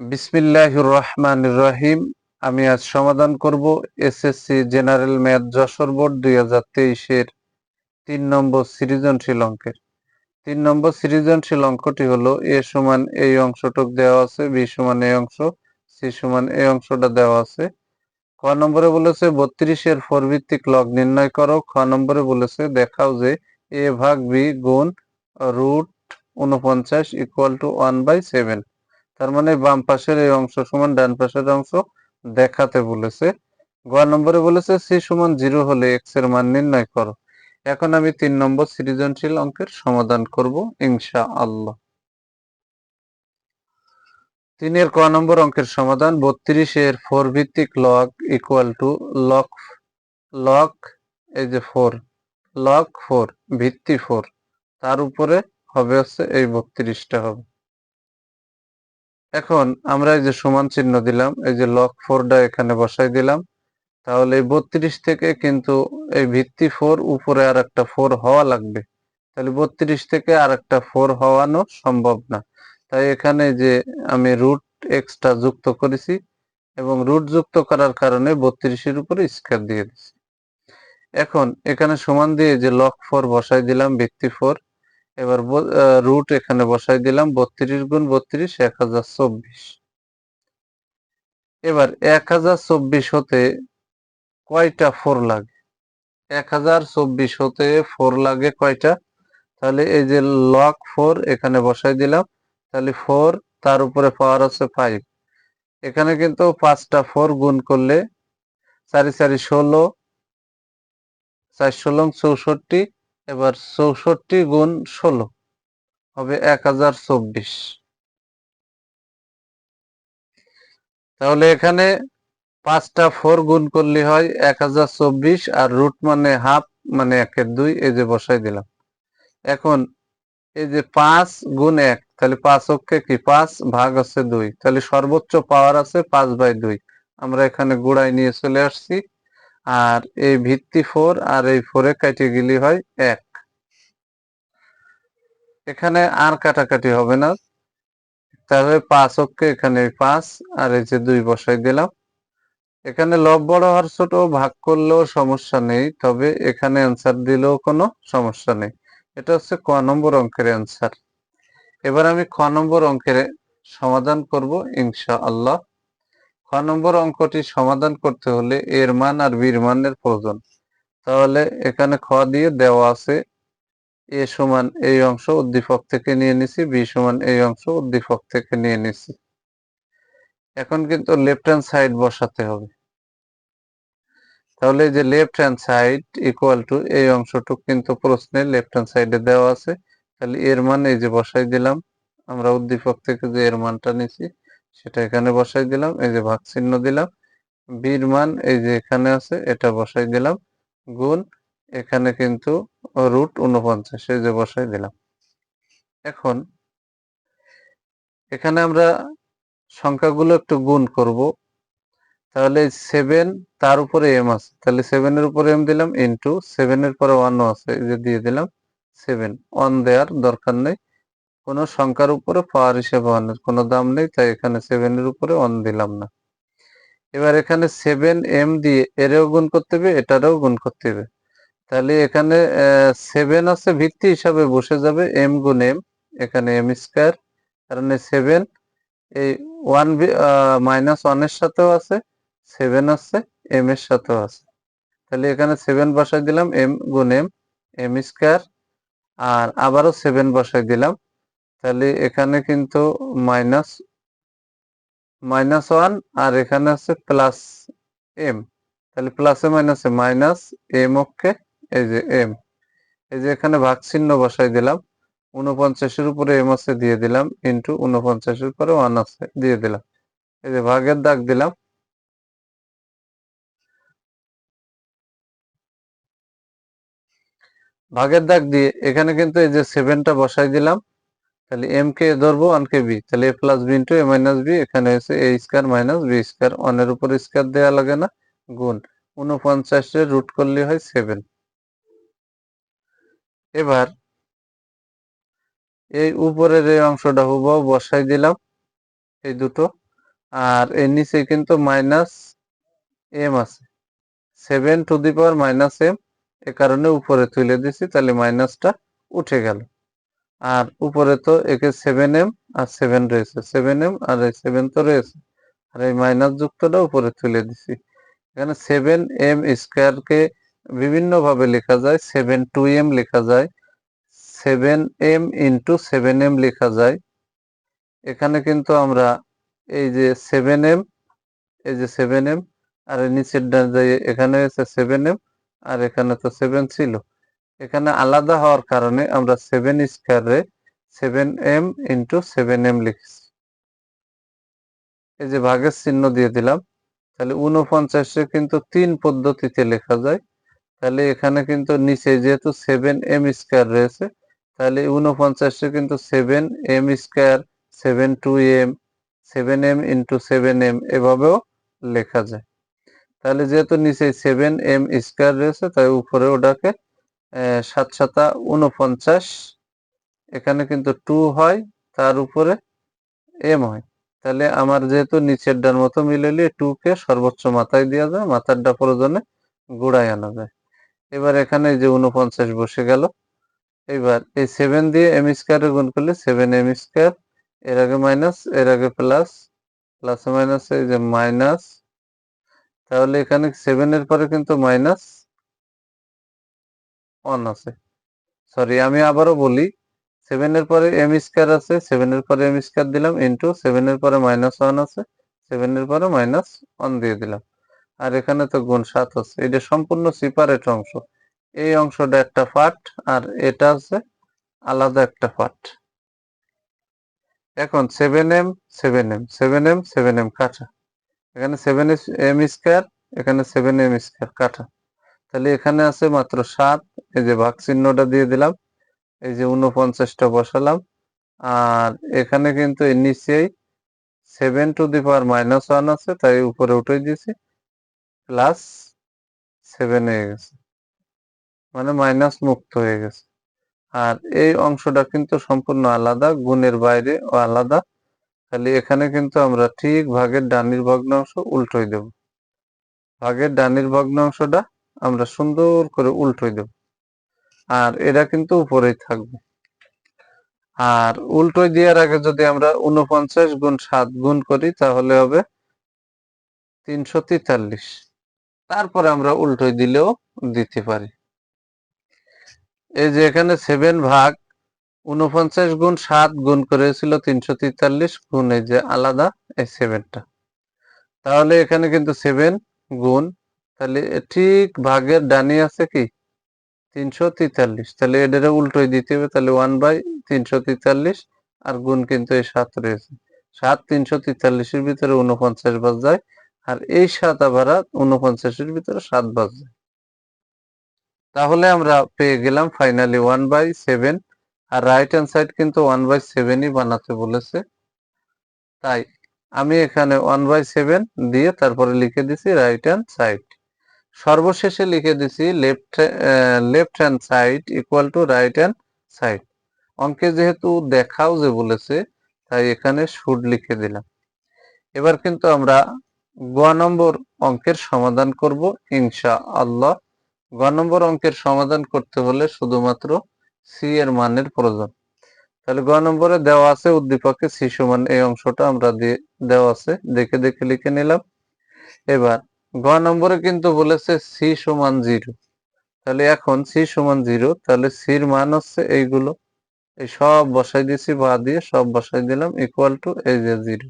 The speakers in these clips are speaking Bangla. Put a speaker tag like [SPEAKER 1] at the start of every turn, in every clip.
[SPEAKER 1] বিসমিল্লাহির রহমানির রহিম। আমি আজ সমাধান করব SSC general math Jessore board 2023-এর 3 নম্বর সৃজনশীল অঙ্কের। 3 নম্বর সৃজনশীল অঙ্কটি হলো এ সমান এই অংশটুক দেওয়া আছে, বি সমান এই অংশ, সি সমান এই অংশটা দেওয়া আছে। ক নম্বরে বলেছে 32-এর 4 ভিত্তিক লগ নির্ণয় করো। খ নম্বরে বলেছে দেখাও যে a ভাগ b গুণ √49 = 1/7। তার মানে বাম পাশের এই অংশ সমান ডান পাশের অংশ দেখাতে বলেছে। গ নম্বরে বলেছে সি সমান 0 হলে এক্স এর মান নির্ণয় করো। এখন আমি 3 নম্বর সৃজনশীল অঙ্কের সমাধান করব ইনশাআল্লাহ। 3-এর ক নম্বর অঙ্কের সমাধান 32-এর 4 ভিত্তিক লগ লগ লগ এই যে 4 লগ 4 ভিত্তি 4 তার উপরে হবে হচ্ছে এই 32টা হবে। এখন আমরা এই যে সমান চিহ্ন দিলাম, এই যে লগ 4টা এখানে বসাই দিলাম। তাহলে এই 32 থেকে কিন্তু এই ভিত্তি 4 উপরে আর একটা 4 হওয়া লাগবে। তাহলে 32 থেকে আর একটা 4 হওয়ানো সম্ভব না। তাই এখানে যে আমি রুট এক্সটা যুক্ত করেছি এবং রুট যুক্ত করার কারণে 32-এর উপরে স্কয়ার দিয়ে দিচ্ছি। এখন এখানে সমান দিয়ে যে লগ 4 বসাই দিলাম ভিত্তি 4। এবার রুট এখানে বসাই দিলাম 32 গুণ 32 1024। এবার 1024 হতে কয়টা 4 লাগে? 1024 হতে 4 লাগে কয়টা? তাহলে এই যে লগ 4 এখানে বসাই দিলাম। তাহলে 4 তার উপরে পাওয়ার আছে 5। এখানে কিন্তু 5টা 4 গুণ করলে 4 4 16, 4 16 64। এবার 64 গুণ 16 হবে 1024। তাহলে এখানে 5টা 4 গুণ করলে হয় 1024 আর রুট মানে হাফ মানে 1/2 এই যে বসাই দিলাম। এখন এই যে 5 গুণ 1 তাহলে 5 অক্ষে কি 5 ভাগ আছে 2, তাহলে সর্বোচ্চ পাওয়ার আছে 5/2। আমরা এখানে গুড়ায় নিয়ে চলে আসছি। আর এই ভিত্তি 4 আর এই 4 এ কেটে গেলে হয় 1। এখানে আর কাটাকাটি হবে না, তাহলে 5 অক্ষে এখানে 5 আর এই যে 2 বসাই দিলাম। এখানে লব বড় আর ছোট ভাগ করলেও সমস্যা নেই, তবে এখানে অ্যান্সার দিলেও কোনো সমস্যা নেই। এটা হচ্ছে ক নম্বর অঙ্কের অ্যান্সার। এবার আমি খ নম্বর অঙ্কের সমাধান করব ইনশাআল্লাহ। খ নম্বর অঙ্কটি সমাধান করতে হলে এর মান আর বির মানের প্রয়োজন। তাহলে এখানে খ দিয়ে দেওয়া আছে এ সমান এই অংশ উদ্দীপক থেকে নিয়ে নিছি, বি সমান এই অংশ উদ্দীপক থেকে নিয়ে নিছি। এখন কিন্তু লেফট হ্যান্ড সাইড বসাতে হবে। তাহলে এই যে left hand side equal to এই অংশটুক কিন্তু প্রশ্নে লেফট হ্যান্ড সাইডে দেওয়া আছে। তাহলে এর মান এই যে বসাই দিলাম। আমরা উদ্দীপক থেকে যে এর মানটা নিছি সেটা এখানে বসাই দিলাম, এই যে ভাগ চিহ্ন দিলাম। বির মান এই যে এখানে আছে এটা বসাই দিলাম, গুণ এখানে কিন্তু √49 এই যে বসাই দিলাম। এখন এখানে আমরা সংখ্যাগুলো একটু গুণ করব। তাহলে 7 তার উপরে m আছে, তাহলে 7 এর উপরে m দিলাম ইনটু 7 এর পরে 1 আছে, এই যে দিয়ে দিলাম 7। 1 দেওয়ার দরকার নেই, কোনো সংখ্যার উপরে পাওয়ার হিসেবে 1 এর কোনো দাম নেই, তাই এখানে 7 এর উপরে 1 দিলাম না। এবার এখানে 7m দিয়ে এরও গুণ করতে হবে, এটারও গুণ করতে হবে। তাহলে এখানে 7 আছে ভিত্তি হিসাবে বসে যাবে m গুণ m, এখানে m স্কয়ার, কারণ 7 এই 1 -1 এর সাথেও আছে, 7 আছে m এর সাথেও আছে। তাহলে এখানে 7 বসাই দিলাম m গুণ m, m স্কয়ার, আর আবারও 7 বসাই দিলাম। তাহলে এখানে কিন্তু -1 আর এখানে আছে প্লাস m। তাহলে প্লাসে মাইনাসে মাইনাস m অক্ষে এই যে m, এই যে এখানে ভাগ চিহ্ন বসাই দিলাম। 49-এর উপরে m আছে দিয়ে দিলাম ইনটু 49-এর উপরে 1 আছে দিয়ে দিলাম, এই যে ভাগের দাগ দিলাম। ভাগের দাগ দিয়ে এখানে কিন্তু এই যে 7টা বসাই দিলাম। তাহলে m কে ধরবো 1 কে b, তাহলে a plus b into a minus b, এখানে হচ্ছে a square minus b square, 1 এর উপর স্কয়ার দেওয়া লাগে না, গুণ 49-এর রুট করলে হয় 7। এবার এই উপরের এই অংশটা হুবহু বসাই দিলাম এই দুটো। আর এর নিচে কিন্তু মাইনাস এম আছে, 7 টু দি পাওয়ার -m, এ কারণে উপরে তুলে দিছি, তাহলে মাইনাসটা উঠে গেল। আর উপরে তো একে 7m আর 7 রয়েছে, 7m আর এই 7 তো রয়েছে, আর এই মাইনাস যুক্তটা উপরে তুলে দিছি। এখানে 7m² কে বিভিন্ন ভাবে লেখা যায়, 7 2m লেখা যায়, 7m ইন্টু 7m লেখা যায়। এখানে কিন্তু আমরা এই যে 7m, এই যে 7m, আর নিচের এখানে হচ্ছে 7m, আর এখানে তো 7 ছিল, এখানে আলাদা হওয়ার কারণে আমরা 7² 7m ইন্টু 7m লিখছি। এই যে ভাগের চিহ্ন দিয়ে দিলাম, তাহলে 49 কিন্তু 3 পদ্ধতিতে লেখা যায়। তাহলে এখানে কিন্তু নিচে যেহেতু 7m² রয়েছে, তাহলে 49 কিন্তু 7m², 7 2m, 7m into 7m এভাবেও লেখা যায়। তাহলে যেহেতু নিচে 7m² রয়েছে, তাই উপরে ওটাকে 7 7 49, এখানে কিন্তু 2 হয়, তার উপরে m হয়। তাহলে আমার যেহেতু নিচের ডান মতো মিলালে 2 কে সর্বোচ্চ মাথায় দেওয়া যায়, মাথারটা প্রয়োজনে গোড়ায় আনা যায়। এবার এখানে যে 49 বসে গেল। এবার এই 7 দিয়ে m² গুণ করলে 7m², এর আগে মাইনাস, এর আগে প্লাস, প্লাসে মাইনাসে এই যে মাইনাস, তাহলে এখানে 7 এর পরে কিন্তু মাইনাস 1 আছে। সরি, আমি আবারও বলি, 7 এর পরে m² আছে, 7 এর পরে m² দিলাম, ইন্টু 7 এর পরে -1 আছে, 7 এর পরে -1 দিয়ে দিলাম। আর এখানে তো গুণ 7 আছে, এটা সম্পূর্ণ সেপারেট অংশ। এই অংশটা একটা পার্ট, আর এটা আছে আলাদা একটা পার্ট। এখন 7m 7m 7m 7m কাটা, এখানে 7m², এখানে 7m² কাটা, তাহলে এখানে আছে মাত্র 7। এই যে ভাগ চিহ্নটা দিয়ে দিলাম, এই যে 49টা বসালাম, আর এখানে কিন্তু এর নিচেই 7 টু দি পাওয়ার -1 আছে, তাই উপরে উঠে দিয়েছি, প্লাস 7 হয়ে গেছে, মানে মাইনাস মুক্ত হয়ে গেছে। আর এই অংশটা কিন্তু সম্পূর্ণ আলাদা, গুণের বাইরে ও আলাদা। তাহলে এখানে কিন্তু আমরা ঠিক ভাগের ডানির ভগ্নাংশ উল্টোই দেব, ভাগের ডানির ভগ্নাংশটা আমরা সুন্দর করে উল্টোই দেব, আর এরা কিন্তু উপরেই থাকবে। আর উল্টোই দেওয়ার আগে যদি আমরা 49 গুণ 7 গুণ করি, তাহলে হবে 343। তারপরে আমরা উল্টোই দিলেও দিতে পারি। এই যে এখানে 7 ভাগ 49 গুণ 7 গুণ করেছিল 343 গুণ এই যে আলাদা এই 7টা, তাহলে এখানে কিন্তু 7 গুণ, তাহলে ঠিক ভাগের ডানি আছে কি 343, তাহলে এটারে উল্টোই দিতে হবে, তাহলে 1/343, আর গুণ কিন্তু এই 7 রয়েছে, 7 343-এর ভিতরে 49 বাদ যায়, আর এই 7 আবার 49-এর ভিতরে 7 বাদ যায়। তাহলে আমরা পেয়ে গেলাম ফাইনালি 1/7। আর রাইট হ্যান্ড সাইড কিন্তু 1/7ই বানাতে বলেছে, তাই আমি এখানে 1/7 দিয়ে তারপরে লিখে দিছি রাইট হ্যান্ড সাইড। সর্বশেষে লিখে দিছি left hand side equal to right hand side. অঙ্কে যেহেতু দেখাও যে বলেছে, তাই এখানে শুড লিখে দিলাম। এবার কিন্তু আমরা গ নম্বর অঙ্কের সমাধান করব ইনশাআল্লাহ। গ নম্বর অঙ্কের সমাধান করতে হলে শুধুমাত্র সি এর মানের প্রয়োজন। তাহলে গ নম্বরে দেওয়া আছে উদ্দীপকে সি সমান, এই অংশটা আমরা দেওয়া আছে, দেখে দেখে লিখে নিলাম। এবার গ নম্বরে কিন্তু বলেছে সি সমান 0, তাহলে এখন সি সমান 0, তাহলে সির মান হচ্ছে এইগুলো, এই সব বসাই দিয়েছি, বা দিয়ে সব বসাই দিলাম, ইকুয়াল টু এই যে 0।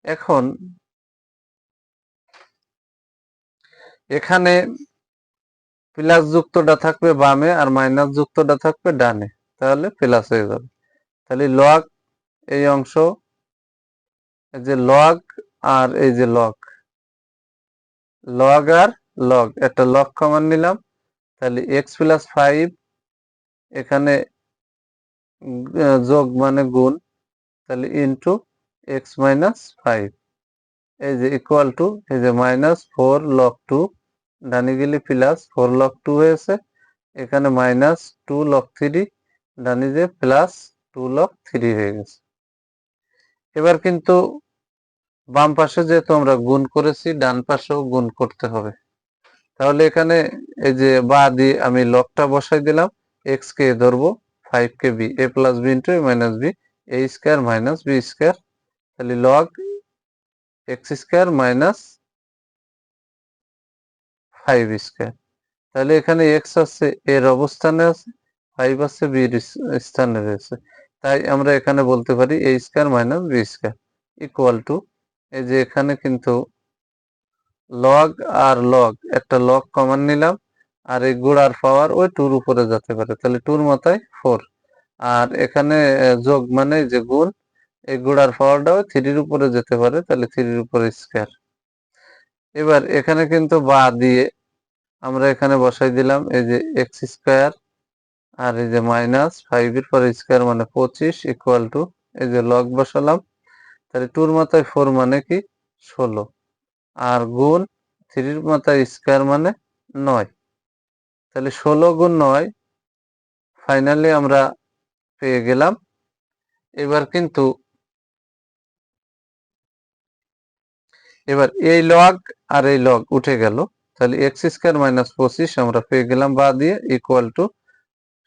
[SPEAKER 1] এখন এখানে প্লাস যুক্তটা থাকবে বামে, আর মাইনাস যুক্তটা থাকবে ডানে, তাহলে প্লাস হয়ে যাবে। তাহলে লগ এই অংশ, এই যে লগ, আর এই যে লগ, লগ আর লগ, একটা লগ কমন নিলাম, তাহলে x+5, এখানে যোগ মানে গুণ, তাহলে ইন্টু x-5, এই যে ইকুয়াল টু এই যে -4 log 2, ডানে গেলে প্লাস 4 log 2 হয়েছে, এখানে -2 log 3, ডানে যে প্লাস 2 log 3 হয়ে গেছে। এবার কিন্তু বাম পাশে যেহেতু আমরা গুণ করেছি, ডান পাশেও গুণ করতে হবে। তাহলে এখানে এই যে বা দিয়ে আমি লগটা বসাই দিলাম, এক্স কে ধরবো, 5 কে বি, এ প্লাস বি ইন্টু এ মাইনাস বি, এ স্কোয়ার মাইনাস বি স্কোয়ার, তাহলে log x square minus 5 square. তাহলে এখানে এক্স আছে এর অবস্থানে আছে, 5 আছে বির স্থানে রয়েছে, তাই আমরা এখানে বলতে পারি A square minus B square equal to, এই যে এখানে কিন্তু লগ আর লগ, একটা লগ কমন নিলাম, আর এই গুণার পাওয়ার ওই টুর উপরে যেতে পারে, তাহলে টুর মাথায় 4, আর এখানে যোগ মানে যে গুণ, এই গুণার পাওয়ারটাও 3-র উপরে যেতে পারে, তাহলে 3-র উপরে স্কোয়ার। এবার এখানে কিন্তু বা দিয়ে আমরা এখানে বসাই দিলাম এই যে এক্স স্কোয়ার, আর এই যে মাইনাস 5-এর পরে স্কোয়ার মানে 25 ইকুয়াল টু, এই যে লগ বসালাম, তাহলে টুর মাথায় 4 মানে কি 16, আর গুণ 3-র মাথায় স্কোয়ার মানে 9, তাহলে 16 গুণ 9 ফাইনালি আমরা পেয়ে গেলাম। এবার কিন্তু এই লগ আর এই লগ উঠে গেল, তাহলে এক্স স্কোয়ার মাইনাস 25 আমরা পেয়ে গেলাম বা দিয়ে ইকুয়াল টু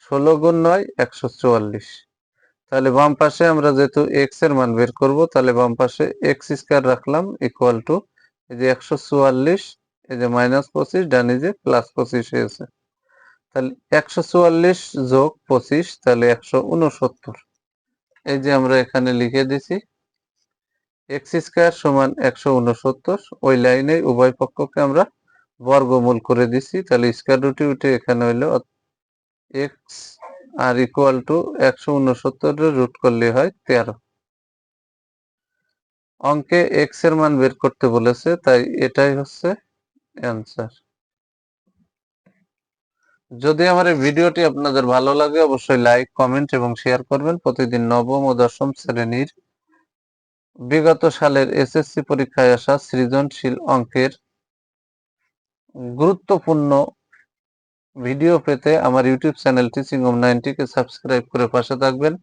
[SPEAKER 1] 16 গুণ 9 144। তাহলে বাম পাশে আমরা যেহেতু এক্স এর মান বের করব, তাহলে বাম পাশে এক্স স্কোয়ার রাখলাম ইকুয়াল টু, এই যে 144, এই যে মাইনাস 25, ডানে যে প্লাস 25 হয়েছে, তাহলে 144 যোগ 25 তাহলে 169। এই যে আমরা এখানে লিখে দিছি এক্স স্কোয়ার সমান 169, ওই লাইনে উভয় পক্ষকে আমরা বর্গমূল করে দিছি, তাহলে স্কোয়ার রুটে উঠে এখানে হইলো এক্স আর ইকুয়াল টু 169 রুট করলে হয় 13। অঙ্কে এক্স এর মান বের করতে বলেছে, তাই এটাই হচ্ছে অ্যান্সার। যদি আমার এই ভিডিওটি আপনাদের ভালো লাগে অবশ্যই লাইক, কমেন্ট এবং শেয়ার করবেন। প্রতিদিন নবম ও দশম শ্রেণীর বিগত সালের এসএসসি পরীক্ষায় আসা সৃজনশীল অঙ্কের গুরুত্বপূর্ণ ভিডিও পেতে আমার ইউটিউব চ্যানেল টিচিং হোম 90 কে সাবস্ক্রাইব করে পাশে থাকবেন,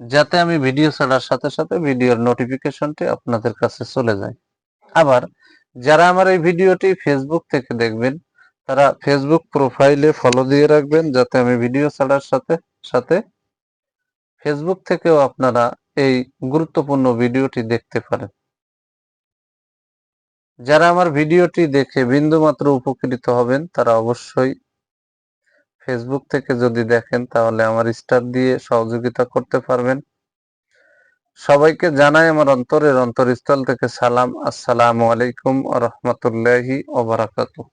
[SPEAKER 1] যাতে আমি ভিডিও ছাড়ার সাথে সাথে ভিডিওর নোটিফিকেশনটি আপনাদের কাছে চলে যায়। আবার যারা আমার এই ভিডিওটি ফেসবুক থেকে দেখবেন, তারা ফেসবুক প্রোফাইলে ফলো দিয়ে রাখবেন, যাতে আমি ভিডিও ছাড়ার সাথে সাথে ফেসবুক থেকেও আপনারা এই গুরুত্বপূর্ণ ভিডিওটি দেখতে পারেন। যারা আমার ভিডিওটি দেখে বিন্দুমাত্র উপকৃত হবেন, তারা অবশ্যই ফেসবুক থেকে যদি দেখেন তাহলে আমার স্টার দিয়ে সহযোগিতা করতে পারবেন। সবাইকে জানাই আমার অন্তরের অন্তরস্থল থেকে সালাম, আসসালামু আলাইকুম ওয়া রাহমাতুল্লাহি ওয়া বারাকাতুহু।